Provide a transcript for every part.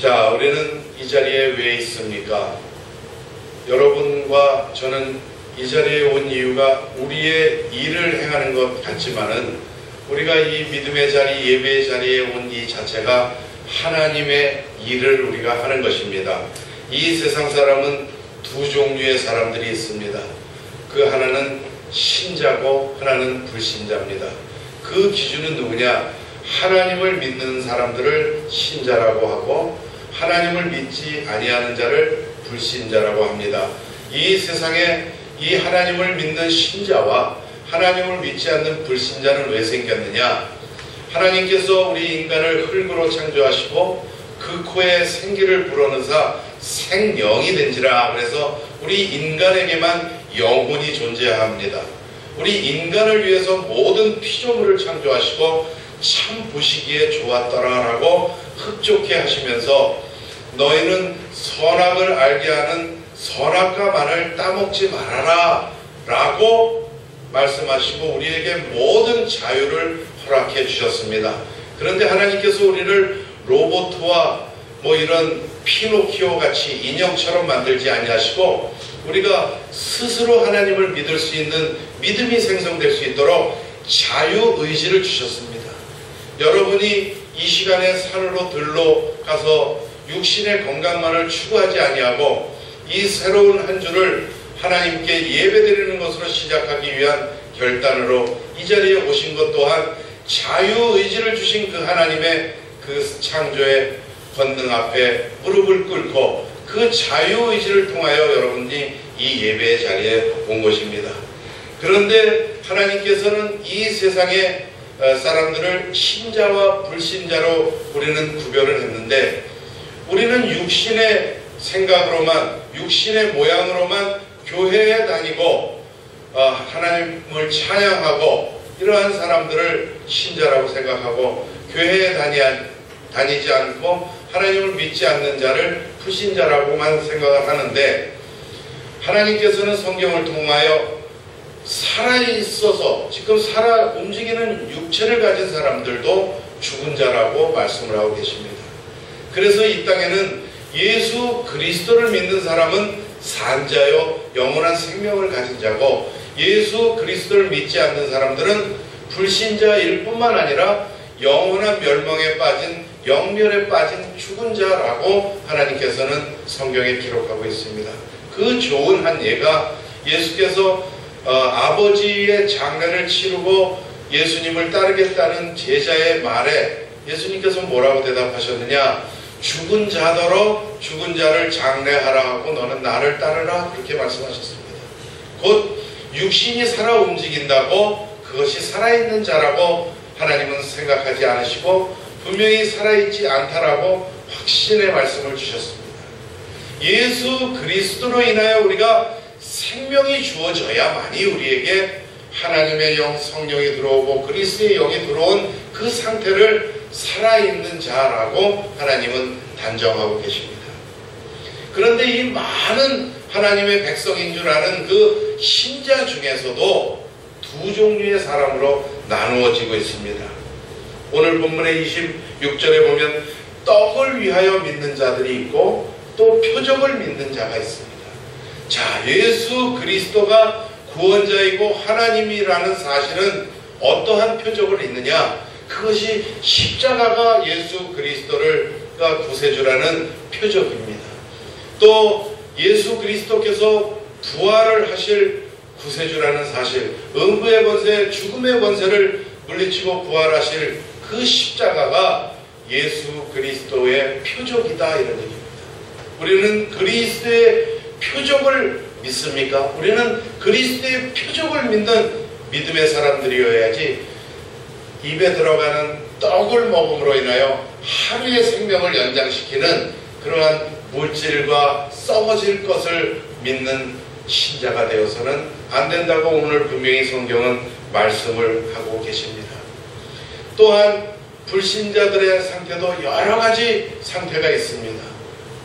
자, 우리는 이 자리에 왜 있습니까? 여러분과 저는 이 자리에 온 이유가 우리의 일을 행하는 것 같지만은 우리가 이 믿음의 자리, 예배의 자리에 온 이 자체가 하나님의 일을 우리가 하는 것입니다. 이 세상 사람은 두 종류의 사람들이 있습니다. 그 하나는 신자고 하나는 불신자입니다. 그 기준은 누구냐? 하나님을 믿는 사람들을 신자라고 하고 하나님을 믿지 아니하는 자를 불신자라고 합니다. 이 세상에 이 하나님을 믿는 신자와 하나님을 믿지 않는 불신자는 왜 생겼느냐? 하나님께서 우리 인간을 흙으로 창조하시고 그 코에 생기를 불어넣으사 생명이 된지라. 그래서 우리 인간에게만 영혼이 존재합니다. 우리 인간을 위해서 모든 피조물을 창조하시고 참 보시기에 좋았더라라고 흡족해 하시면서 너희는 선악을 알게 하는 선악과 만을 따먹지 말아라 라고 말씀하시고 우리에게 모든 자유를 허락해 주셨습니다. 그런데 하나님께서 우리를 로봇과 이런 피노키오 같이 인형처럼 만들지 아니하시고 우리가 스스로 하나님을 믿을 수 있는 믿음이 생성될 수 있도록 자유의지를 주셨습니다. 여러분이 이 시간에 산으로 들러 가서 육신의 건강만을 추구하지 아니하고 이 새로운 한 주를 하나님께 예배드리는 것으로 시작하기 위한 결단으로 이 자리에 오신 것 또한 자유의지를 주신 그 하나님의 그 창조의 권능 앞에 무릎을 꿇고 그 자유의지를 통하여 여러분이 이 예배의 자리에 온 것입니다. 그런데 하나님께서는 이 세상의 사람들을 신자와 불신자로 우리는 구별을 했는데 우리는 육신의 생각으로만 육신의 모양으로만 교회에 다니고 하나님을 찬양하고 이러한 사람들을 신자라고 생각하고 교회에 다니지 않고 하나님을 믿지 않는 자를 불신자라고만 생각을 하는데 하나님께서는 성경을 통하여 살아있어서 지금 살아 움직이는 육체를 가진 사람들도 죽은 자라고 말씀을 하고 계십니다. 그래서 이 땅에는 예수 그리스도를 믿는 사람은 산자요 영원한 생명을 가진 자고 예수 그리스도를 믿지 않는 사람들은 불신자일 뿐만 아니라 영원한 멸망에 빠진 영멸에 빠진 죽은 자라고 하나님께서는 성경에 기록하고 있습니다. 그 좋은 한 예가 예수께서 아버지의 장례를 치르고 예수님을 따르겠다는 제자의 말에 예수님께서 뭐라고 대답하셨느냐? 죽은 자더러 죽은 자를 장례하라 하고 너는 나를 따르라 그렇게 말씀하셨습니다. 곧 육신이 살아 움직인다고 그것이 살아있는 자라고 하나님은 생각하지 않으시고 분명히 살아있지 않다라고 확신의 말씀을 주셨습니다. 예수 그리스도로 인하여 우리가 생명이 주어져야만이 우리에게 하나님의 영 성령이 들어오고 그리스도의 영이 들어온 그 상태를 살아있는 자라고 하나님은 단정하고 계십니다. 그런데 이 많은 하나님의 백성인 줄 아는 그 신자 중에서도 두 종류의 사람으로 나누어지고 있습니다. 오늘 본문의 26절에 보면 떡을 위하여 믿는 자들이 있고 또 표적을 믿는 자가 있습니다. 자, 예수 그리스도가 구원자이고 하나님이라는 사실은 어떠한 표적을 있느냐? 그것이 십자가가 예수 그리스도가 구세주라는 표적입니다. 또 예수 그리스도께서 부활을 하실 구세주라는 사실, 음부의 권세, 죽음의 권세를 물리치고 부활하실 그 십자가가 예수 그리스도의 표적이다 이런 얘기입니다. 우리는 그리스도의 표적을 믿습니까? 우리는 그리스도의 표적을 믿는 믿음의 사람들이어야지 입에 들어가는 떡을 먹음으로 인하여 하루의 생명을 연장시키는 그러한 물질과 썩어질 것을 믿는 신자가 되어서는 안 된다고 오늘 분명히 성경은 말씀을 하고 계십니다. 또한 불신자들의 상태도 여러 가지 상태가 있습니다.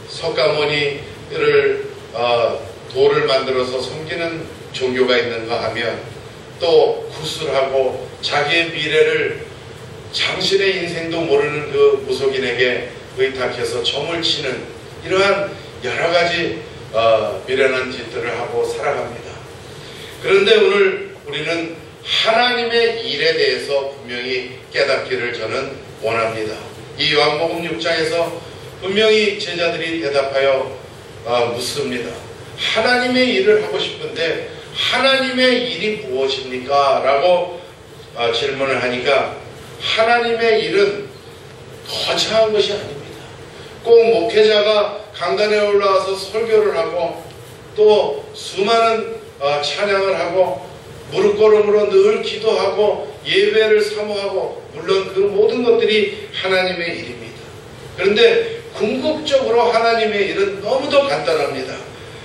석가모니를 돌을 만들어서 섬기는 종교가 있는가 하면 또 구술하고 자기의 미래를 당신의 인생도 모르는 그 무속인에게 의탁해서 점을 치는 이러한 여러 가지 미련한 짓들을 하고 살아갑니다. 그런데 오늘 우리는 하나님의 일에 대해서 분명히 깨닫기를 저는 원합니다. 이 요한복음 6장에서 분명히 제자들이 대답하여 묻습니다. 하나님의 일을 하고 싶은데 하나님의 일이 무엇입니까? 라고 질문을 하니까 하나님의 일은 거창한 것이 아닙니다. 꼭 목회자가 강단에 올라와서 설교를 하고 또 수많은 찬양을 하고 무릎걸음으로 늘 기도하고 예배를 사모하고 물론 그 모든 것들이 하나님의 일입니다. 그런데 궁극적으로 하나님의 일은 너무도 간단합니다.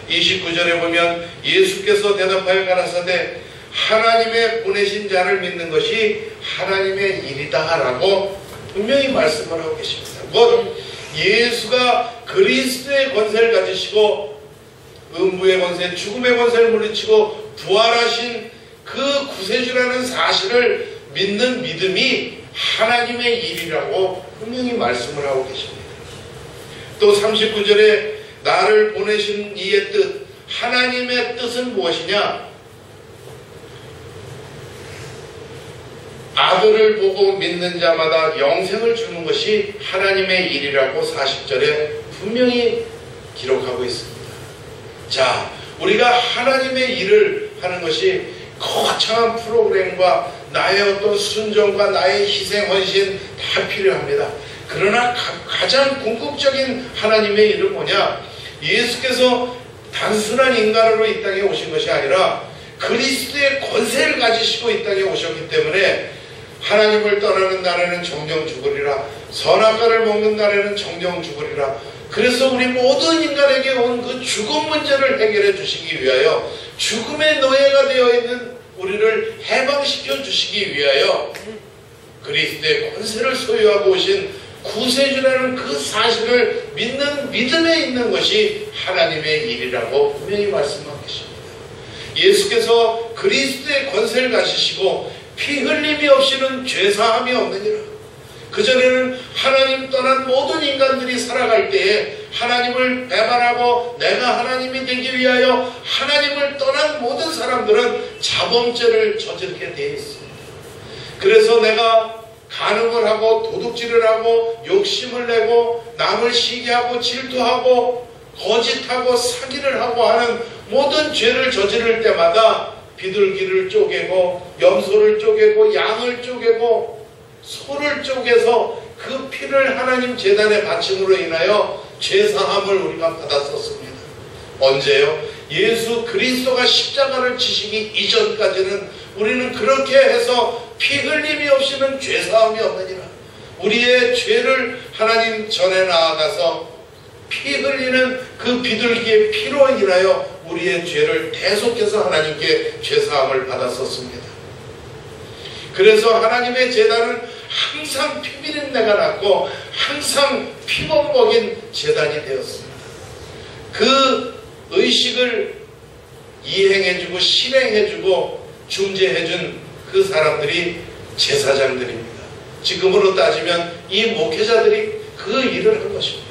29절에 보면 예수께서 대답하여 가라사대 하나님의 보내신 자를 믿는 것이 하나님의 일이다 라고 분명히 말씀을 하고 계십니다. 곧 예수가 그리스도의 권세를 가지시고 음부의 권세, 죽음의 권세를 물리치고 부활하신 그 구세주라는 사실을 믿는 믿음이 하나님의 일이라고 분명히 말씀을 하고 계십니다. 또 39절에 나를 보내신 이의 뜻, 하나님의 뜻은 무엇이냐? 아들을 보고 믿는 자마다 영생을 주는 것이 하나님의 일이라고 40절에 분명히 기록하고 있습니다. 자, 우리가 하나님의 일을 하는 것이 거창한 프로그램과 나의 어떤 순종과 나의 희생, 헌신 다 필요합니다. 그러나 가장 궁극적인 하나님의 일은 뭐냐? 예수께서 단순한 인간으로 이 땅에 오신 것이 아니라 그리스도의 권세를 가지시고 이 땅에 오셨기 때문에 하나님을 떠나는 날에는 정령 죽으리라, 선악과를 먹는 날에는 정령 죽으리라. 그래서 우리 모든 인간에게 온 그 죽음 문제를 해결해 주시기 위하여 죽음의 노예가 되어 있는 우리를 해방시켜 주시기 위하여 그리스도의 권세를 소유하고 오신 구세주라는 그 사실을 믿는 믿음에 있는 것이 하나님의 일이라고 분명히 말씀하고 계십니다. 예수께서 그리스도의 권세를 가지시고 피 흘림이 없이는 죄사함이 없느니라. 그전에는 하나님 떠난 모든 인간들이 살아갈 때에 하나님을 배반하고 내가 하나님이 되기 위하여 하나님을 떠난 모든 사람들은 자범죄를 저지르게 되어 있습니다. 그래서 내가 간음을 하고 도둑질을 하고 욕심을 내고 남을 시기하고 질투하고 거짓하고 사기를 하고 하는 모든 죄를 저지를 때마다 비둘기를 쪼개고 염소를 쪼개고 양을 쪼개고 소를 쪼개서 그 피를 하나님 제단에 바침으로 인하여 죄사함을 우리가 받았었습니다. 언제요? 예수 그리스도가 십자가를 지시기 이전까지는 우리는 그렇게 해서 피 흘림이 없이는 죄사함이 없느니라. 우리의 죄를 하나님 전에 나아가서 피 흘리는 그 비둘기의 피로 인하여 우리의 죄를 대속해서 하나님께 죄사함을 받았었습니다. 그래서 하나님의 제단은 항상 피비린내가 났고 항상 피범벅인 제단이 되었습니다. 그 의식을 이행해주고 실행해주고 중재해준 그 사람들이 제사장들입니다. 지금으로 따지면 이 목회자들이 그 일을 한 것입니다.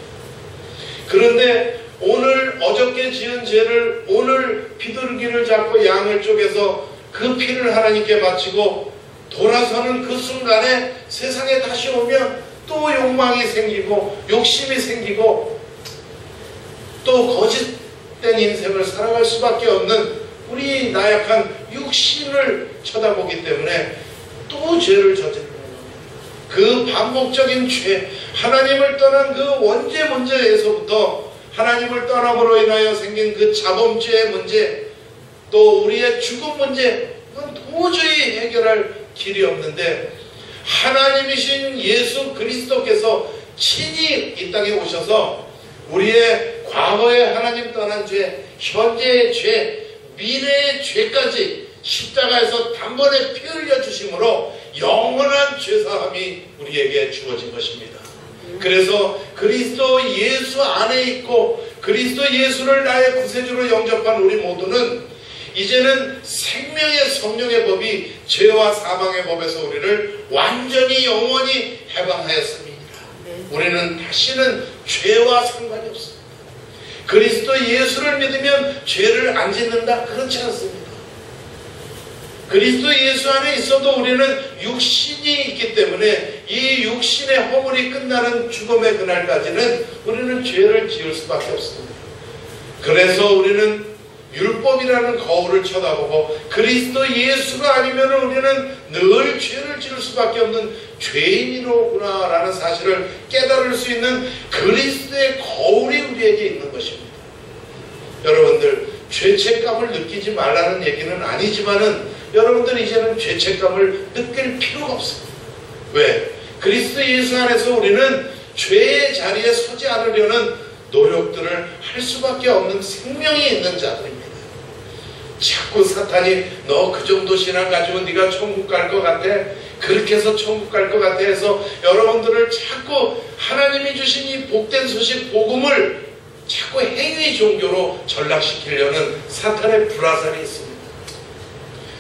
그런데 오늘 어저께 지은 죄를 오늘 비둘기를 잡고 양을 쪼개서 그 피를 하나님께 바치고 돌아서는 그 순간에 세상에 다시 오면 또 욕망이 생기고 욕심이 생기고 또 거짓된 인생을 살아갈 수밖에 없는 우리 나약한 육신을 쳐다보기 때문에 또 죄를 저지르는 겁니다. 그 반복적인 죄, 하나님을 떠난 그 원죄 문제에서부터 하나님을 떠남으로 인하여 생긴 그 자범죄의 문제, 또 우리의 죽음 문제, 이건 도저히 해결할 길이 없는데 하나님이신 예수 그리스도께서 친히 이 땅에 오셔서 우리의 과거의 하나님 떠난 죄, 현재의 죄, 미래의 죄까지 십자가에서 단번에 피 흘려 주심으로 영원한 죄사함이 우리에게 주어진 것입니다. 그래서 그리스도 예수 안에 있고 그리스도 예수를 나의 구세주로 영접한 우리 모두는 이제는 생명의 성령의 법이 죄와 사망의 법에서 우리를 완전히 영원히 해방하였습니다. 우리는 다시는 죄와 상관이 없습니다. 그리스도 예수를 믿으면 죄를 안 짓는다? 그렇지 않습니다. 그리스도 예수 안에 있어도 우리는 육신이 있기 때문에 이 육신의 허물이 끝나는 죽음의 그날까지는 우리는 죄를 지을 수밖에 없습니다. 그래서 우리는 율법이라는 거울을 쳐다보고 그리스도 예수가 아니면 우리는 늘 죄를 지을 수밖에 없는 죄인이로구나 라는 사실을 깨달을 수 있는 그리스도의 거울이 우리에게 있는 것입니다. 여러분들, 죄책감을 느끼지 말라는 얘기는 아니지만은 여러분들 이제는 죄책감을 느낄 필요가 없습니다. 왜? 그리스도 예수 안에서 우리는 죄의 자리에 서지 않으려는 노력들을 할 수밖에 없는 생명이 있는 자들입니다. 자꾸 사탄이 너 그 정도 신앙 가지고 네가 천국 갈 것 같아? 그렇게 해서 천국 갈 것 같아 해서 여러분들을 자꾸 하나님이 주신 이 복된 소식 복음을 자꾸 행위 종교로 전락시키려는 사탄의 불화살이 있습니다.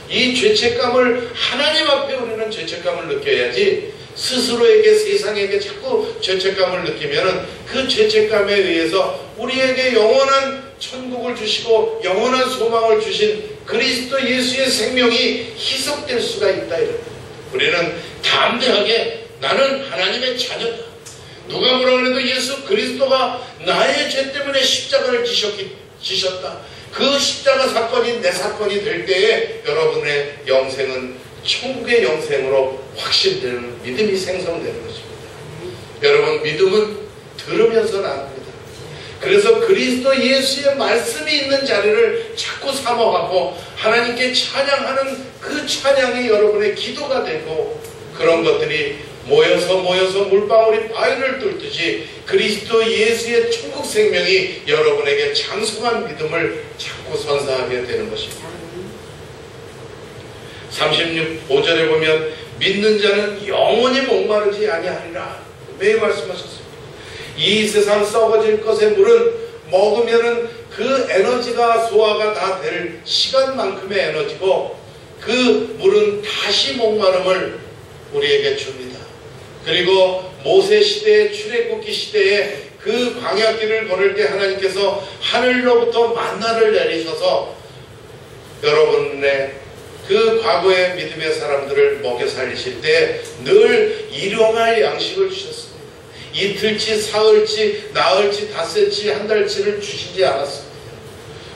이 죄책감을 하나님 앞에 우리는 죄책감을 느껴야지 스스로에게 세상에게 자꾸 죄책감을 느끼면은 그 죄책감에 의해서 우리에게 영원한 천국을 주시고 영원한 소망을 주신 그리스도 예수의 생명이 희석될 수가 있다. 우리는 담대하게 나는 하나님의 자녀다. 누가 뭐라 그래도 예수 그리스도가 나의 죄 때문에 십자가를 지셨다. 그 십자가 사건이 내 사건이 될 때에 여러분의 영생은 천국의 영생으로 확신되는 믿음이 생성되는 것입니다. 여러분, 믿음은 들으면서 나옵니다. 그래서 그리스도 예수의 말씀이 있는 자리를 자꾸 삼아갖고 하나님께 찬양하는 그 찬양이 여러분의 기도가 되고 그런 것들이 모여서 물방울이 바위를 뚫듯이 그리스도 예수의 천국 생명이 여러분에게 장성한 믿음을 자꾸 선사하게 되는 것입니다. 36절에 보면 믿는 자는 영원히 목마르지 아니하리라 왜 말씀하셨습니까? 이 세상 썩어질 것의 물은 먹으면은 그 에너지가 소화가 다 될 시간만큼의 에너지고 그 물은 다시 목마름을 우리에게 줍니다. 그리고 모세 시대의 출애굽기 시대에 그 광야길을 걸을 때 하나님께서 하늘로부터 만나를 내리셔서 여러분의 그 과거의 믿음의 사람들을 먹여 살리실 때 늘 일용할 양식을 주셨습니다. 이틀치, 사흘치, 나흘치, 닷새치, 한 달치를 주시지 않았습니다.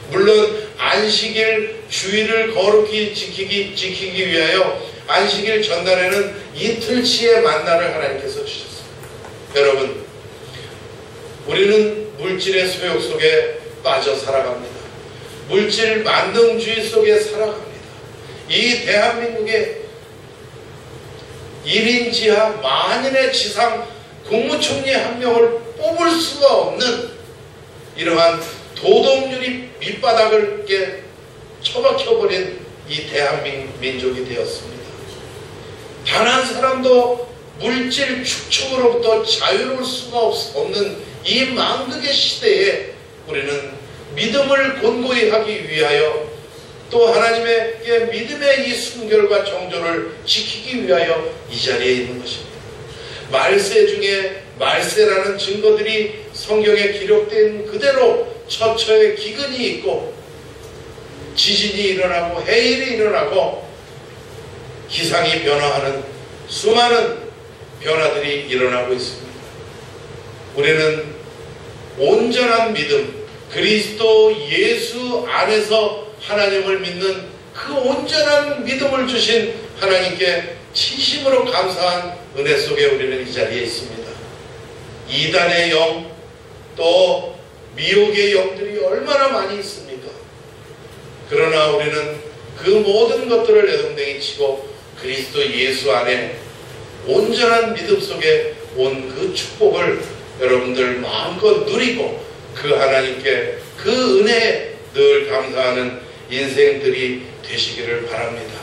물론 안식일 주일을 거룩히 지키기 위하여 안식일 전날에는 이틀치의 만나를 하나님께서 주셨습니다. 여러분, 우리는 물질의 소욕 속에 빠져 살아갑니다. 물질 만능주의 속에 살아갑니다. 이 대한민국의 1인 지하 만인의 지상 국무총리 한 명을 뽑을 수가 없는 이러한 도덕률이 밑바닥을 처박혀버린 이 대한민족이 되었습니다. 단 한 사람도 물질 축축으로부터 자유로울 수가 없는 이 망극의 시대에 우리는 믿음을 곤고히 하기 위하여 또 하나님의 믿음의 이 순결과 정조를 지키기 위하여 이 자리에 있는 것입니다. 말세 중에 말세라는 증거들이 성경에 기록된 그대로 처처에 기근이 있고 지진이 일어나고 해일이 일어나고 기상이 변화하는 수많은 변화들이 일어나고 있습니다. 우리는 온전한 믿음, 그리스도 예수 안에서 하나님을 믿는 그 온전한 믿음을 주신 하나님께 진심으로 감사한 은혜 속에 우리는 이 자리에 있습니다. 이단의 영, 또 미혹의 영들이 얼마나 많이 있습니까? 그러나 우리는 그 모든 것들을 내동댕이 치고 그리스도 예수 안에 온전한 믿음 속에 온 그 축복을 여러분들 마음껏 누리고 그 하나님께 그 은혜에 늘 감사하는 인생들이 되시기를 바랍니다.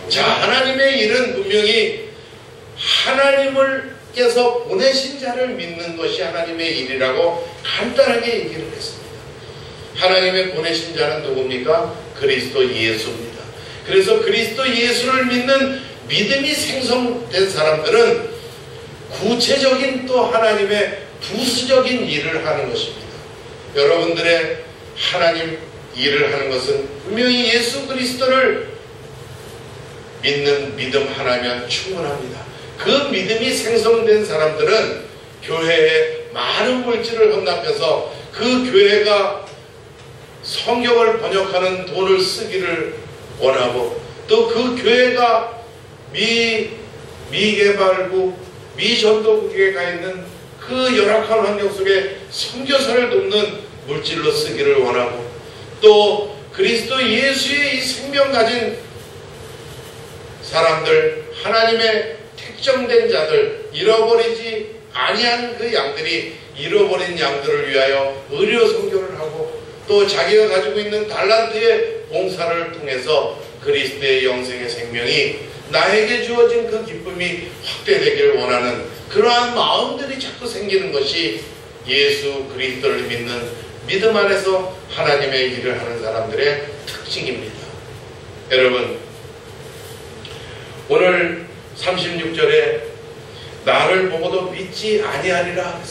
자, 하나님의 일은 분명히 하나님께서 보내신 자를 믿는 것이 하나님의 일이라고 간단하게 얘기를 했습니다. 하나님의 보내신 자는 누굽니까? 그리스도 예수입니다. 그래서 그리스도 예수를 믿는 믿음이 생성된 사람들은 구체적인 또 하나님의 부수적인 일을 하는 것입니다. 여러분들의 하나님 일을 하는 것은 분명히 예수 그리스도를 믿는 믿음 하나면 충분합니다. 그 믿음이 생성된 사람들은 교회에 많은 물질을 헌납해서 그 교회가 성경을 번역하는 돈을 쓰기를 원하고, 또 그 교회가 미개발국, 미전도국에 가 있는 그 열악한 환경 속에 선교사를 돕는 물질로 쓰기를 원하고, 또 그리스도 예수의 이 생명 가진 사람들, 하나님의 택정된 자들, 잃어버리지 아니한 그 양들이 잃어버린 양들을 위하여 의료 선교를 하고, 또 자기가 가지고 있는 달란트의 봉사를 통해서 그리스도의 영생의 생명이 나에게 주어진 그 기쁨이 확대되기를 원하는 그러한 마음들이 자꾸 생기는 것이 예수 그리스도를 믿는 믿음 안에서 하나님의 일을 하는 사람들의 특징입니다. 여러분, 오늘 36절에 나를 보고도 믿지 아니하리라.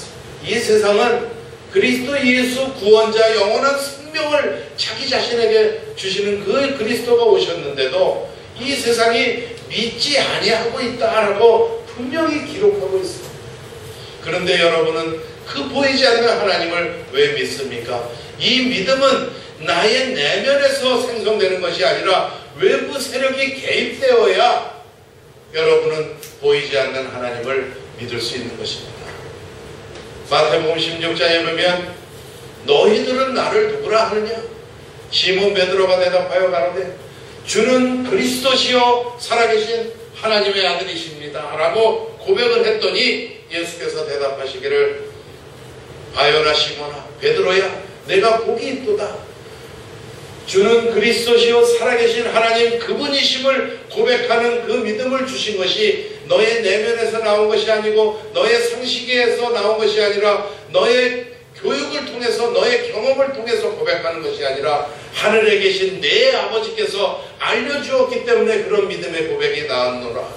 이 세상은 그리스도 예수 구원자 영원한 생명을 자기 자신에게 주시는 그 그리스도가 오셨는데도 이 세상이 믿지 아니하고 있다라고 분명히 기록하고 있습니다. 그런데 여러분은 그 보이지 않는 하나님을 왜 믿습니까? 이 믿음은 나의 내면에서 생성되는 것이 아니라 외부 세력이 개입되어야 여러분은 보이지 않는 하나님을 믿을 수 있는 것입니다. 마태복음 16장에 보면 너희들은 나를 누구라 하느냐? 시몬 베드로가 대답하여 가로되 주는 그리스도시요 살아계신 하나님의 아들이십니다 라고 고백을 했더니 예수께서 대답하시기를 바요나 시몬아 베드로야 내가 복이 있도다. 주는 그리스도시요 살아계신 하나님 그분이심을 고백하는 그 믿음을 주신 것이 너의 내면에서 나온 것이 아니고 너의 상식에서 나온 것이 아니라 너의 교육을 통해서 너의 경험을 통해서 고백하는 것이 아니라 하늘에 계신 내 아버지께서 알려주었기 때문에 그런 믿음의 고백이 나왔노라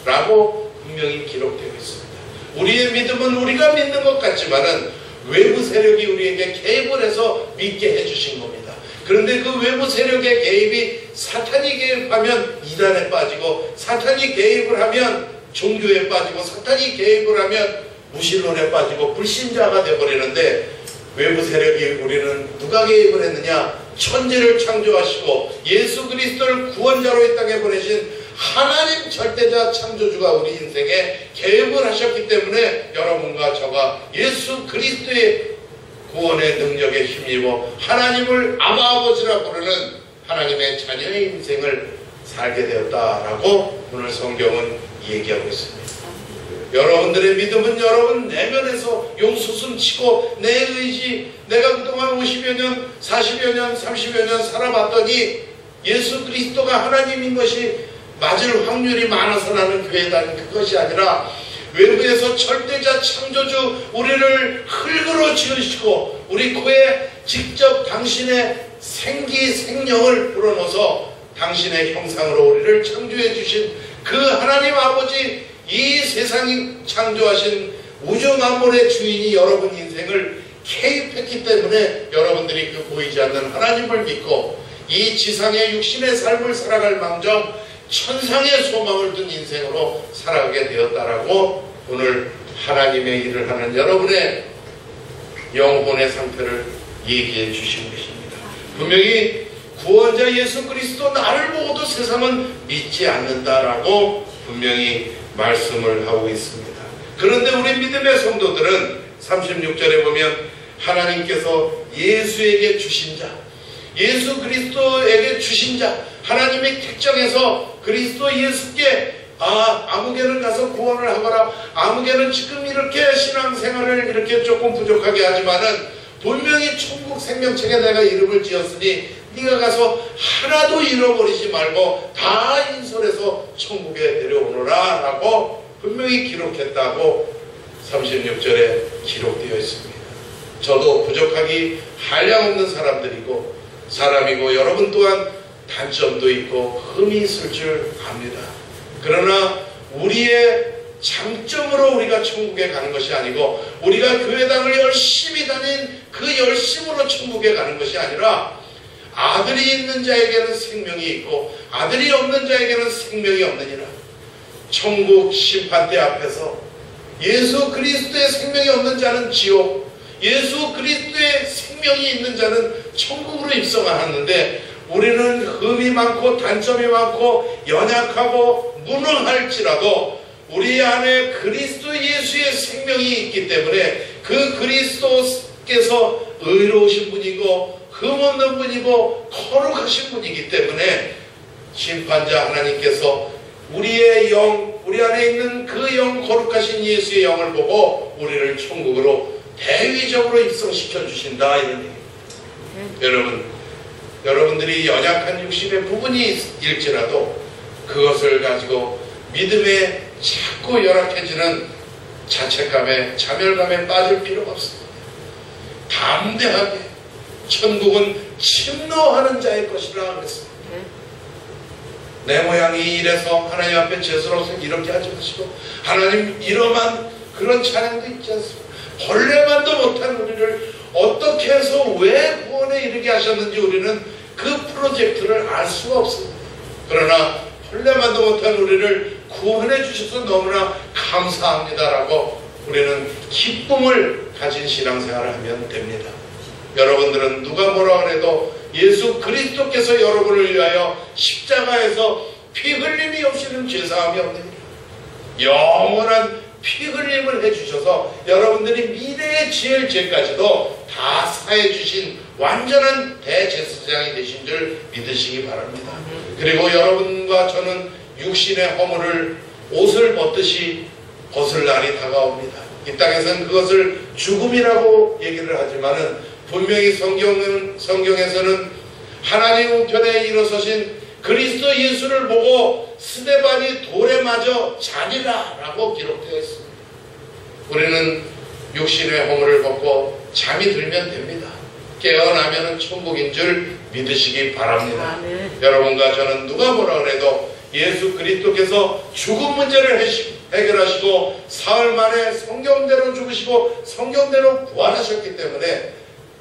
라고 분명히 기록되어 있습니다. 우리의 믿음은 우리가 믿는 것 같지만은 외부 세력이 우리에게 개입을 해서 믿게 해주신 겁니다. 그런데 그 외부 세력의 개입이 사탄이 개입하면 이단에 빠지고, 사탄이 개입을 하면 종교에 빠지고, 사탄이 개입을 하면 무신론에 빠지고 불신자가 되어버리는데, 외부 세력이 우리는 누가 개입을 했느냐? 천지를 창조하시고 예수 그리스도를 구원자로 이 땅에 보내신 하나님 절대자 창조주가 우리 인생에 개입을 하셨기 때문에 여러분과 저가 예수 그리스도의 구원의 능력에 힘입어 하나님을 아바 아버지라 부르는 하나님의 자녀의 인생을 살게 되었다라고 오늘 성경은 얘기하고 있습니다. 여러분들의 믿음은 여러분 내면에서 용수숨치고 내 의지, 내가 그동안 50여 년, 40여 년, 30여 년 살아봤더니 예수 그리스도가 하나님인 것이 맞을 확률이 많아서 나는 교회에 다니는 그것이 아니라 외부에서 절대자 창조주 우리를 흙으로 지으시고 우리 코에 직접 당신의 생기 생명을 불어넣어서 당신의 형상으로 우리를 창조해 주신 그 하나님 아버지, 이 세상이 창조하신 우주 만물의 주인이 여러분 인생을 개입했기 때문에 여러분들이 그 보이지 않는 하나님을 믿고 이 지상의 육신의 삶을 살아갈 망정 천상의 소망을 둔 인생으로 살아가게 되었다라고 오늘 하나님의 일을 하는 여러분의 영혼의 상태를 얘기해 주신 것입니다. 분명히 구원자 예수 그리스도 나를 보고도 세상은 믿지 않는다라고 분명히 말씀을 하고 있습니다. 그런데 우리 믿음의 성도들은 36절에 보면 하나님께서 예수에게 주신 자, 예수 그리스도에게 주신 자, 하나님이 택정해서 그리스도 예수께 아무개는 가서 구원을 하거라, 아무개는 지금 이렇게 신앙생활을 이렇게 조금 부족하게 하지만은 분명히 천국 생명책에 내가 이름을 지었으니 네가 가서 하나도 잃어버리지 말고 다 인솔해서 천국에 내려오너라 라고 분명히 기록했다고 36절에 기록되어 있습니다. 저도 부족하기 한량없는 사람이고 여러분 또한 단점도 있고 흠이 있을 줄 압니다. 그러나 우리의 장점으로 우리가 천국에 가는 것이 아니고 우리가 교회당을 열심히 다닌 그 열심으로 천국에 가는 것이 아니라 아들이 있는 자에게는 생명이 있고 아들이 없는 자에게는 생명이 없느니라. 천국 심판대 앞에서 예수 그리스도의 생명이 없는 자는 지옥, 예수 그리스도의 생명이 있는 자는 천국으로 입성하는데 우리는 흠이 많고 단점이 많고 연약하고 무능할지라도 우리 안에 그리스도 예수의 생명이 있기 때문에 그 그리스도께서 의로우신 분이고 흠없는 분이고 거룩하신 분이기 때문에 심판자 하나님께서 우리의 영, 우리 안에 있는 그 영, 거룩하신 예수의 영을 보고 우리를 천국으로 대위적으로 입성시켜 주신다 이런 얘기입니다. 여러분들이 연약한 육신의 부분이 일지라도 그것을 가지고 믿음에 자꾸 열악해지는 자책감에 자멸감에 빠질 필요가 없습니다. 담대하게 천국은 침노하는 자의 것이라 그랬습니다. 내 모양이 이래서 하나님 앞에 죄스러워서 이렇게 하지 마시고 하나님 이러한 그런 찬양도 있지 않습니까? 벌레만도 못한 우리를 어떻게 해서 왜 구원에 이르게 하셨는지 우리는 그 프로젝트를 알 수가 없습니다. 그러나 벌레만도 못한 우리를 구원해 주셔서 너무나 감사합니다라고 우리는 기쁨을 가진 신앙생활을 하면 됩니다. 여러분들은 누가 뭐라 그래도 예수 그리스도께서 여러분을 위하여 십자가에서 피 흘림이 없이는 죄사함이 없느니라. 영원한 피 흘림을 해주셔서 여러분들이 미래에 지을 죄까지도 다 사해 주신 완전한 대제사장이 되신 줄 믿으시기 바랍니다. 그리고 여러분과 저는 육신의 허물을 옷을 벗듯이 벗을 날이 다가옵니다. 이 땅에서는 그것을 죽음이라고 얘기를 하지만은 분명히 성경에서는 하나님 우편에 일어서신 그리스도 예수를 보고 스데반이 돌에 맞아 자리라 라고 기록되어 있습니다. 우리는 육신의 허물을 벗고 잠이 들면 됩니다. 깨어나면 천국인 줄 믿으시기 바랍니다. 여러분과 저는 누가 뭐라 그래도 예수 그리스도께서 죽음 문제를 해결하시고 사흘 만에 성경대로 죽으시고 성경대로 부활하셨기 때문에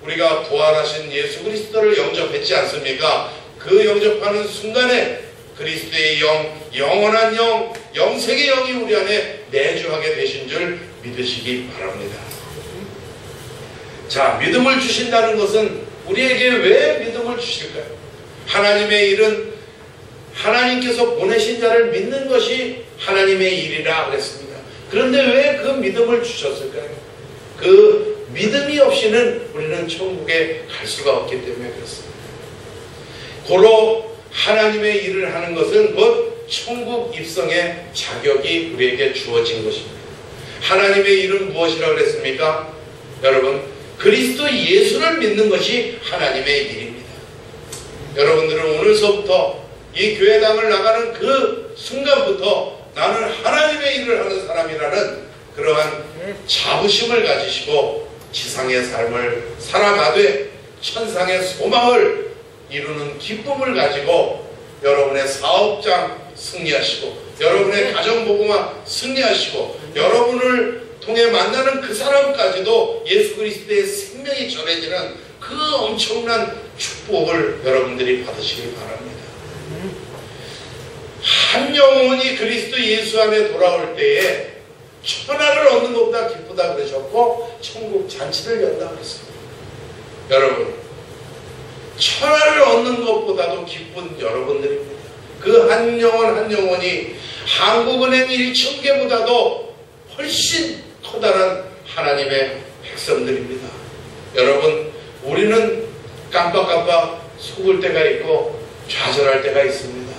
우리가 부활하신 예수 그리스도를 영접했지 않습니까? 그 영접하는 순간에 그리스도의 영, 영원한 영, 영생의 영이 우리 안에 내주하게 되신 줄 믿으시기 바랍니다. 자, 믿음을 주신다는 것은 우리에게 왜 믿음을 주실까요? 하나님의 일은 하나님께서 보내신 자를 믿는 것이 하나님의 일이라 그랬습니다. 그런데 왜 그 믿음을 주셨을까요? 그 믿음이 없이는 우리는 천국에 갈 수가 없기 때문에 그렇습니다. 고로 하나님의 일을 하는 것은 곧 천국 입성의 자격이 우리에게 주어진 것입니다. 하나님의 일은 무엇이라고 그랬습니까? 여러분, 그리스도 예수를 믿는 것이 하나님의 일입니다. 여러분들은 오늘서부터 이 교회당을 나가는 그 순간부터 나는 하나님의 일을 하는 사람이라는 그러한 자부심을 가지시고 지상의 삶을 살아가되 천상의 소망을 이루는 기쁨을 가지고 여러분의 사업장 승리하시고 여러분의 가정복음화 승리하시고 여러분을 통해 만나는 그 사람까지도 예수 그리스도의 생명이 전해지는 그 엄청난 축복을 여러분들이 받으시기 바랍니다. 한 영혼이 그리스도 예수 안에 돌아올 때에 천하를 얻는 것보다 기쁘다 그러셨고 천국 잔치를 연다 그랬습니다. 여러분, 천하를 얻는 것보다도 기쁜 여러분들입니다. 그 한 영혼 한 영혼이 한국은행 1,000개보다도 훨씬 커다란 하나님의 백성들입니다. 여러분, 우리는 깜빡깜빡 속을 때가 있고 좌절할 때가 있습니다.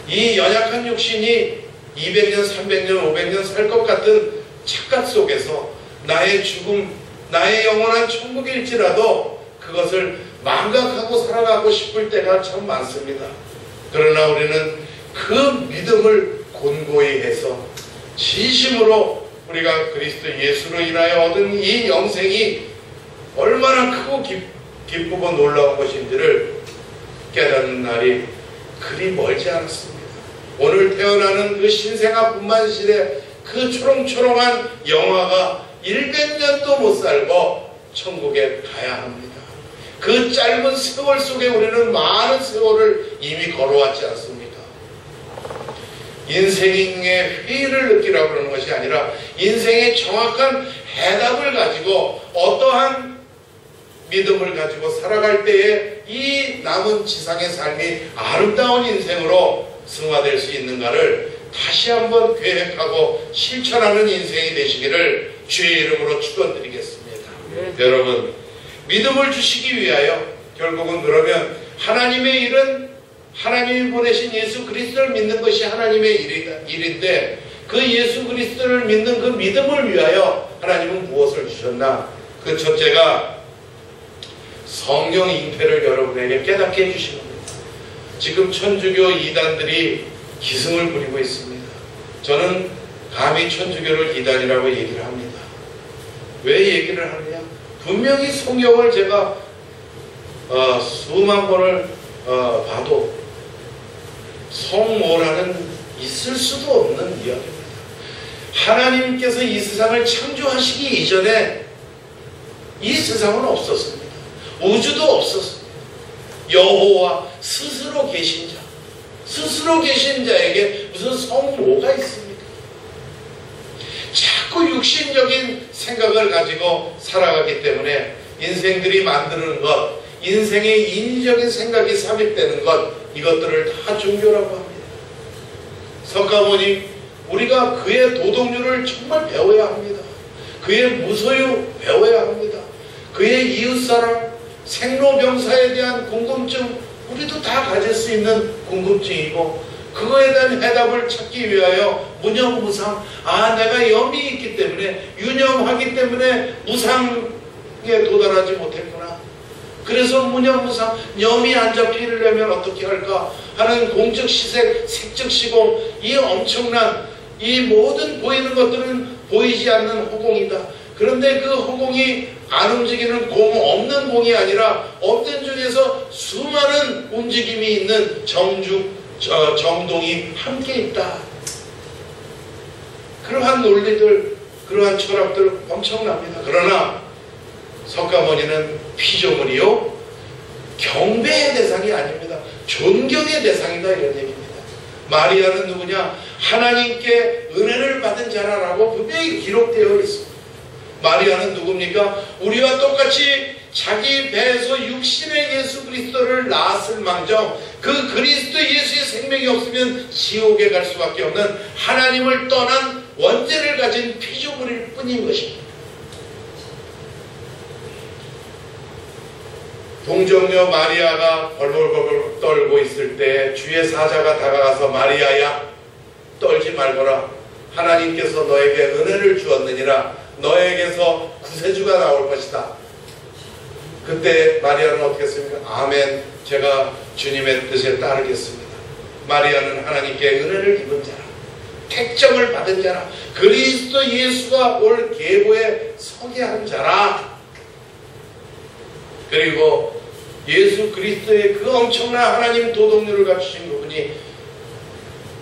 이 연약한 육신이 200년, 300년, 500년 살 것 같은 착각 속에서 나의 죽음, 나의 영원한 천국일지라도 그것을 망각하고 살아가고 싶을 때가 참 많습니다. 그러나 우리는 그 믿음을 곤고히 해서 진심으로 우리가 그리스도 예수로 인하여 얻은 이 영생이 얼마나 크고 기쁘고 놀라운 것인지를 깨닫는 날이 그리 멀지 않았습니다. 오늘 태어나는 그 신생아 분만실에 그 초롱초롱한 영화가 100년도 못 살고 천국에 가야 합니다. 그 짧은 세월 속에 우리는 많은 세월을 이미 걸어왔지 않습니까? 인생의 회의를 느끼라고 그러는 것이 아니라 인생의 정확한 해답을 가지고 어떠한 믿음을 가지고 살아갈 때에 이 남은 지상의 삶이 아름다운 인생으로 승화될 수 있는가를 다시 한번 계획하고 실천하는 인생이 되시기를 주의 이름으로 축원드리겠습니다. 여러분, 믿음을 주시기 위하여 결국은 그러면 하나님의 일은 하나님이 보내신 예수 그리스도를 믿는 것이 하나님의 일인데 그 예수 그리스도를 믿는 그 믿음을 위하여 하나님은 무엇을 주셨나? 그 첫째가 성령 잉태를 여러분에게 깨닫게 해주신 겁니다. 지금 천주교 이단들이 기승을 부리고 있습니다. 저는 감히 천주교를 이단이라고 얘기를 합니다. 왜 얘기를 하느냐? 분명히 성경을 제가 수만 번을 봐도 성모라는 있을 수도 없는 이야기입니다. 하나님께서 이 세상을 창조하시기 이전에 이 세상은 없었습니다. 우주도 없었습니다. 여호와 스스로 계신 자, 스스로 계신 자에게 무슨 성모가 있습니까? 자꾸 육신적인 생각을 가지고 살아가기 때문에 인생들이 만드는 것, 인생의 인위적인 생각이 삽입되는 것, 이것들을 다 종교라고 합니다. 석가모니, 우리가 그의 도덕률을 정말 배워야 합니다. 그의 무소유 배워야 합니다. 그의 이웃사랑, 생로병사에 대한 궁금증, 우리도 다 가질 수 있는 궁금증이고 그거에 대한 해답을 찾기 위하여 무념무상, 내가 염이 있기 때문에, 유념하기 때문에 무상에 도달하지 못했구나. 그래서 무념무상, 염이 안 잡히려면 어떻게 할까 하는 공적시색, 색적시공, 이 엄청난 이 모든 보이는 것들은 보이지 않는 허공이다. 그런데 그 허공이 안 움직이는 공, 없는 공이 아니라 없는 중에서 수많은 움직임이 있는 정동이 함께 있다. 그러한 논리들, 그러한 철학들 엄청납니다. 그러나 석가모니는 피조물이요 경배의 대상이 아닙니다. 존경의 대상이다, 이런 얘기입니다. 마리아는 누구냐? 하나님께 은혜를 받은 자라라고 분명히 기록되어 있습니다. 마리아는 누굽니까? 우리와 똑같이 자기 배에서 육신의 예수 그리스도를 낳았을 망정 그 그리스도 예수의 생명이 없으면 지옥에 갈 수밖에 없는 하나님을 떠난 원죄를 가진 피조물일 뿐인 것입니다. 동정녀 마리아가 벌벌벌 떨고 있을 때 주의 사자가 다가가서 마리아야 떨지 말거라. 하나님께서 너에게 은혜를 주었느니라. 너에게서 구세주가 나올 것이다. 그때 마리아는 어떻게 했습니까? 아멘, 제가 주님의 뜻에 따르겠습니다. 마리아는 하나님께 은혜를 입은 자라, 택정을 받은 자라, 그리스도 예수가 올 계보에 서게 한 자라. 그리고 예수 그리스도의 그 엄청난 하나님 도덕률을 갖추신 그분이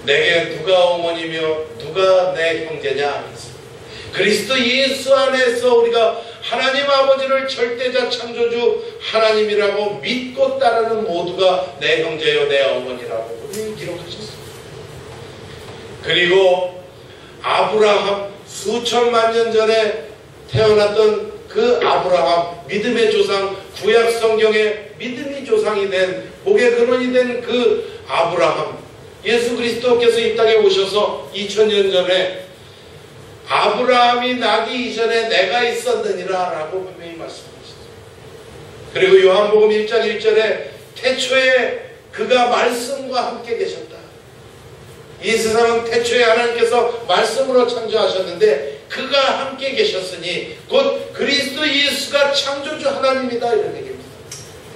내게 누가 어머니며 누가 내 형제냐? 그리스도 예수 안에서 우리가 하나님 아버지를 절대자 창조주 하나님이라고 믿고 따르는 모두가 내 형제요 내 어머니라고 우리 기록하셨습니다. 그리고 아브라함, 수천만 년 전에 태어났던 그 아브라함, 믿음의 조상, 구약 성경의 믿음의 조상이 된, 복의 근원이 된 그 아브라함, 예수 그리스도께서 이 땅에 오셔서 2000년 전에 아브라함이 나기 이전에 내가 있었느니라 라고 분명히 말씀하셨습니다. 그리고 요한복음 1장 1절에 태초에 그가 말씀과 함께 계셨다. 이 세상은 태초에 하나님께서 말씀으로 창조하셨는데 그가 함께 계셨으니 곧 그리스도 예수가 창조주 하나님이다, 이런 얘기입니다.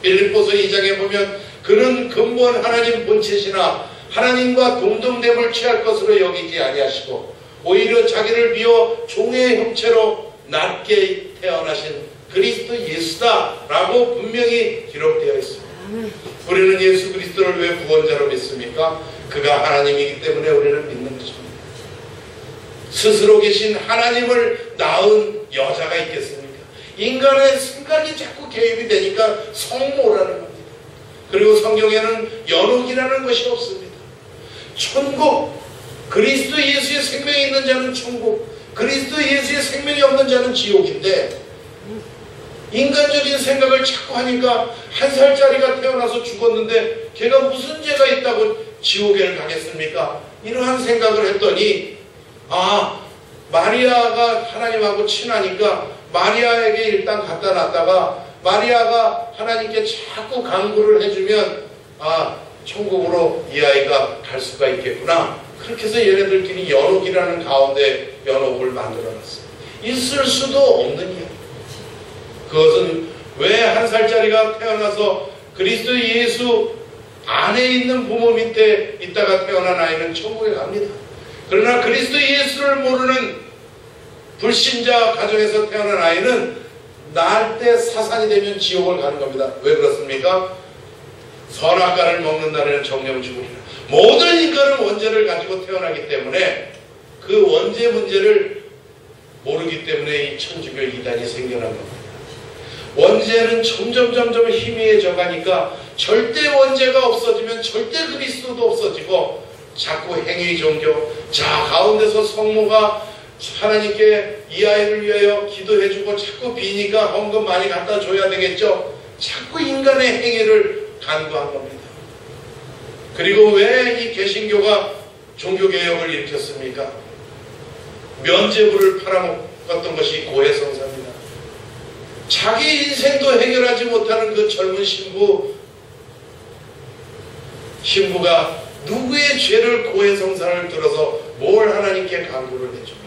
빌립보서 2장에 보면 그는 근본 하나님 본체시나 하나님과 동등됨을 취할 것으로 여기지 아니하시고 오히려 자기를 비워 종의 형체로 낮게 태어나신 그리스도 예수다 라고 분명히 기록되어 있습니다. 우리는 예수 그리스도를 왜 구원자로 믿습니까? 그가 하나님이기 때문에 우리는 믿는 것입니다. 스스로 계신 하나님을 낳은 여자가 있겠습니까? 인간의 생각이 자꾸 개입이 되니까 성모라는 겁니다. 그리고 성경에는 연옥이라는 것이 없습니다. 천국, 그리스도 예수의 생명이 있는 자는 천국, 그리스도 예수의 생명이 없는 자는 지옥인데, 인간적인 생각을 자꾸 하니까 1살짜리가 태어나서 죽었는데 걔가 무슨 죄가 있다고 지옥에 가겠습니까? 이러한 생각을 했더니, 마리아가 하나님하고 친하니까 마리아에게 일단 갖다 놨다가 마리아가 하나님께 자꾸 간구를 해주면 천국으로 이 아이가 갈 수가 있겠구나. 그렇게 해서 얘네들끼리 연옥이라는 가운데 연옥을 만들어놨어요. 있을 수도 없는 이야기. 그것은 왜 1살짜리가 태어나서 그리스도 예수 안에 있는 부모 밑에 있다가 태어난 아이는 천국에 갑니다. 그러나 그리스도 예수를 모르는 불신자 가정에서 태어난 아이는 날 때 사산이 되면 지옥을 가는 겁니다. 왜 그렇습니까? 선악과를 먹는 날에는 정령 죽으리라. 모든 인간은 원죄를 가지고 태어나기 때문에 그 원죄 문제를 모르기 때문에 이 천주교 이단이 생겨난 겁니다. 원죄는 점점 희미해져 가니까 절대 원죄가 없어지면 절대 그리스도도 없어지고 자꾸 행위 종교, 자 가운데서 성모가 하나님께 이 아이를 위하여 기도해주고 자꾸 비니까 헌금 많이 갖다 줘야 되겠죠. 자꾸 인간의 행위를 간구한 겁니다. 그리고 왜 이 개신교가 종교개혁을 일으켰습니까? 면죄부를 팔아먹었던 것이 고해성사입니다. 자기 인생도 해결하지 못하는 그 젊은 신부가 누구의 죄를 고해성사를 들어서 뭘 하나님께 간구를 해줍니까?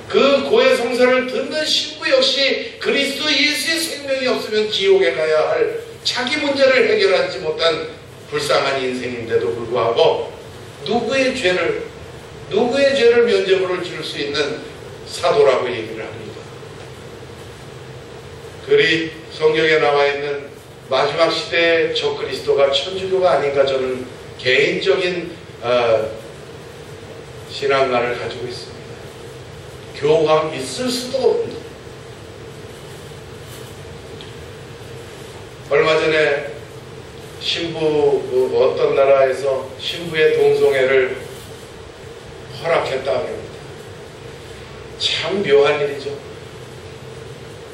그 고해성사를 듣는 신부 역시 그리스도 예수의 생명이 없으면 지옥에 가야 할 자기 문제를 해결하지 못한 불쌍한 인생인데도 불구하고 누구의 죄를 면죄부를 줄 수 있는 사도라고 얘기를 합니다. 그리 성경에 나와 있는 마지막 시대의 적그리스도가 천주교가 아닌가 저는 개인적인 신앙관을 가지고 있습니다. 교황 있을 수도 없는. 얼마 전에 신부 어떤 나라에서 신부의 동성애를 허락했다고 합니다. 참 묘한 일이죠.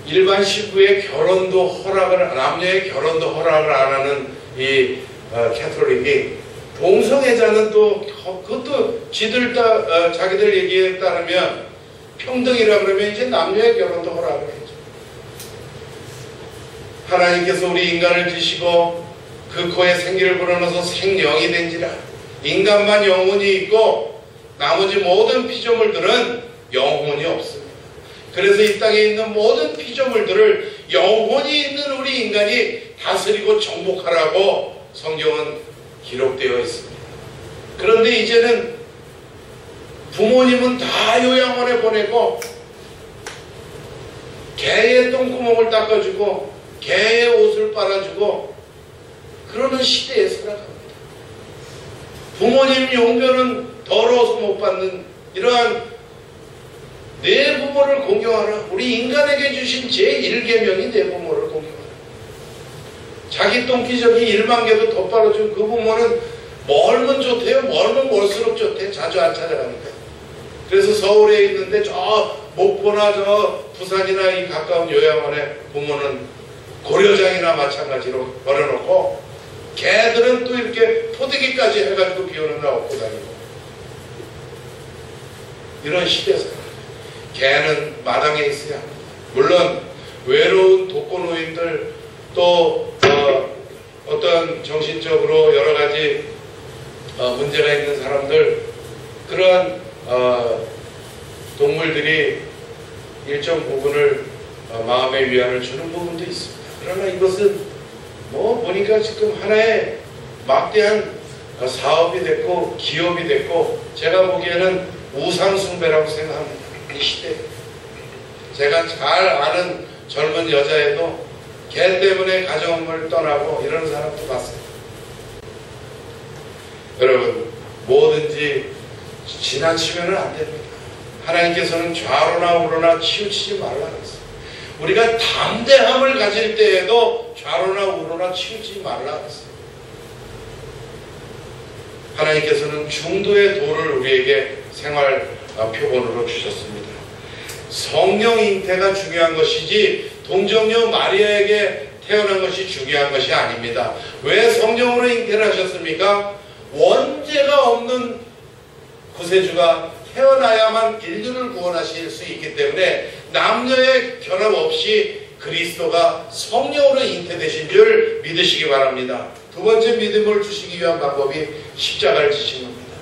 일반 신부의 결혼도 남녀의 결혼도 허락을 안 하는 이 캐톨릭이 동성애자는 또 그것도 자기들 얘기에 따르면 평등이라 그러면 이제 남녀의 결혼도 허락을 해줘. 하나님께서 우리 인간을 지시고 그 코에 생기를 불어넣어서 생명이 된지라. 인간만 영혼이 있고 나머지 모든 피조물들은 영혼이 없습니다. 그래서 이 땅에 있는 모든 피조물들을 영혼이 있는 우리 인간이 다스리고 정복하라고 성경은 기록되어 있습니다. 그런데 이제는 부모님은 다 요양원에 보내고 개의 똥구멍을 닦아주고 개의 옷을 빨아주고 그러는 시대에 살아갑니다. 부모님 용변은 더러워서 못 받는 이러한 내 부모를 공경하라. 우리 인간에게 주신 제1계명이 내 부모를 공경하라. 자기 똥기저귀 1만 개도 더 빨아준 그 부모는 멀면 좋대요. 멀면 멀수록 좋대. 자주 안 찾아가니까. 그래서 서울에 있는데 저 목포나 저 부산이나 이 가까운 요양원에 부모는 고려장이나 마찬가지로 버려놓고 개들은 또 이렇게 포대기까지 해가지고 비오는 날 업고 다니고 이런 시대에서 개는 마당에 있어야 합니다. 물론 외로운 독거노인들 또 어떤 정신적으로 여러 가지 문제가 있는 사람들 그러한 동물들이 일정 부분을 마음의 위안을 주는 부분도 있습니다. 그러나 이것은 보니까 지금 하나의 막대한 사업이 됐고 기업이 됐고 제가 보기에는 우상숭배라고 생각합니다. 이 시대 제가 잘 아는 젊은 여자애도 개 때문에 가정을 떠나고 이런 사람도 봤습니다. 여러분 뭐든지 지나치면 안 됩니다. 하나님께서는 좌로나 우로나 치우치지 말라 그랬어요. 우리가 담대함을 가질 때에도 좌로나 우로나 치우치지 말라 그랬어요. 하나님께서는 중도의 도를 우리에게 생활 표본으로 주셨습니다. 성령 잉태가 중요한 것이지 동정녀 마리아에게 태어난 것이 중요한 것이 아닙니다. 왜 성령으로 잉태를 하셨습니까? 원죄가 없는 구세주가 태어나야만 인류를 구원하실 수 있기 때문에 남녀의 결합 없이 그리스도가 성령으로 잉태되신 줄 믿으시기 바랍니다. 두 번째 믿음을 주시기 위한 방법이 십자가를 지신 겁니다.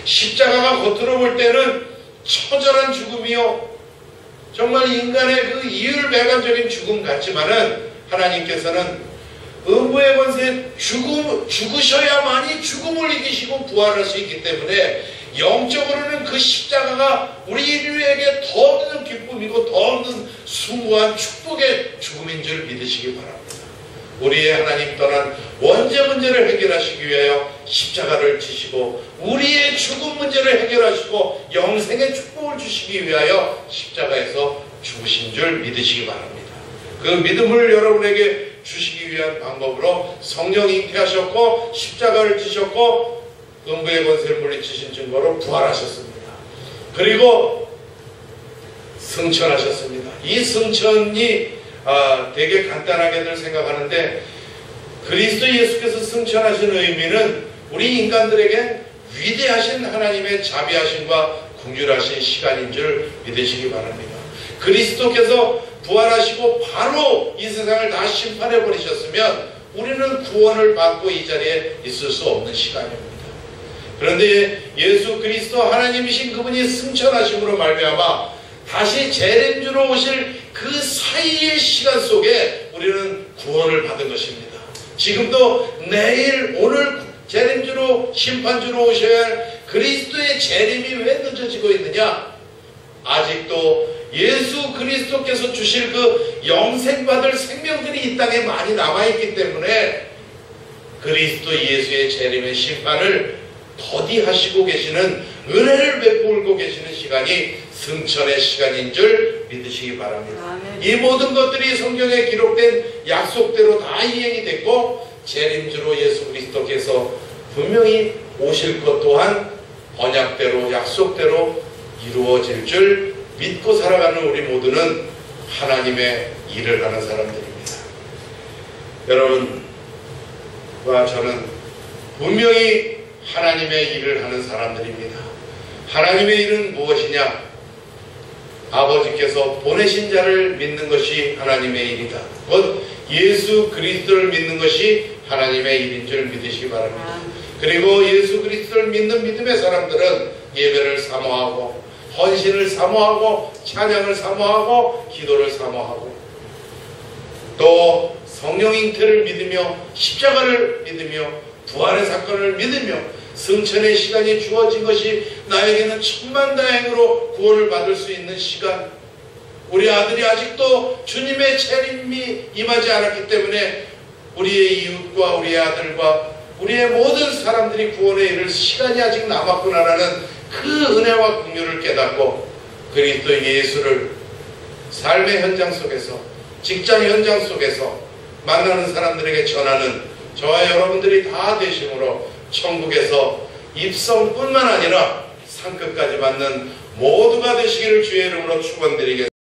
십자가가 겉으로 볼 때는 처절한 죽음이요, 정말 인간의 그 이율배반적인 죽음 같지만은 하나님께서는 음부의 권세 죽으셔야만이 죽음을 이기시고 부활할 수 있기 때문에 영적으로는 그 십자가가 우리 인류에게 더 없는 기쁨이고 더 없는 숭고한 축복의 죽음인 줄 믿으시기 바랍니다. 우리의 하나님 떠난 원죄 문제를 해결하시기 위하여 십자가를 지시고 우리의 죽음 문제를 해결하시고 영생의 축복을 주시기 위하여 십자가에서 죽으신 줄 믿으시기 바랍니다. 그 믿음을 여러분에게 주시기 위한 방법으로 성령 잉태하셨고 십자가를 지셨고 음부의 권세를 물리치신 증거로 부활하셨습니다. 그리고 승천하셨습니다. 이 승천이 되게 간단하게들 생각하는데 그리스도 예수께서 승천하신 의미는 우리 인간들에게 위대하신 하나님의 자비하심과 긍휼하신 시간인 줄 믿으시기 바랍니다. 그리스도께서 부활하시고 바로 이 세상을 다 심판해 버리셨으면 우리는 구원을 받고 이 자리에 있을 수 없는 시간입니다. 그런데 예수 그리스도 하나님이신 그분이 승천하심으로 말미암아 다시 재림주로 오실 그 사이의 시간 속에 우리는 구원을 받은 것입니다. 지금도 내일 오늘 재림주로 심판주로 오셔야 할 그리스도의 재림이 왜 늦어지고 있느냐? 아직도 예수 그리스도께서 주실 그 영생받을 생명들이 이 땅에 많이 남아있기 때문에 그리스도 예수의 재림의 심판을 더디하시고 계시는 은혜를 베풀고 계시는 시간이 승천의 시간인 줄 믿으시기 바랍니다. 아멘. 이 모든 것들이 성경에 기록된 약속대로 다 이행이 됐고 재림주로 예수 그리스도께서 분명히 오실 것 또한 언약대로 약속대로 이루어질 줄 믿고 살아가는 우리 모두는 하나님의 일을 하는 사람들입니다. 여러분과 저는 분명히 하나님의 일을 하는 사람들입니다. 하나님의 일은 무엇이냐? 아버지께서 보내신 자를 믿는 것이 하나님의 일이다. 곧 예수 그리스도를 믿는 것이 하나님의 일인 줄 믿으시기 바랍니다. 그리고 예수 그리스도를 믿는 믿음의 사람들은 예배를 사모하고 헌신을 사모하고 찬양을 사모하고 기도를 사모하고 또 성령 잉태를 믿으며 십자가를 믿으며 부활의 사건을 믿으며 승천의 시간이 주어진 것이 나에게는 천만다행으로 구원을 받을 수 있는 시간, 우리 아들이 아직도 주님의 재림이 임하지 않았기 때문에 우리의 이웃과 우리의 아들과 우리의 모든 사람들이 구원에 이를 시간이 아직 남았구나라는 그 은혜와 긍휼을 깨닫고 그리스도 예수를 삶의 현장 속에서 직장 현장 속에서 만나는 사람들에게 전하는 저와 여러분들이 다 되심으로 천국에서 입성뿐만 아니라 상급까지 받는 모두가 되시기를 주의 이름으로 축원드리겠습니다.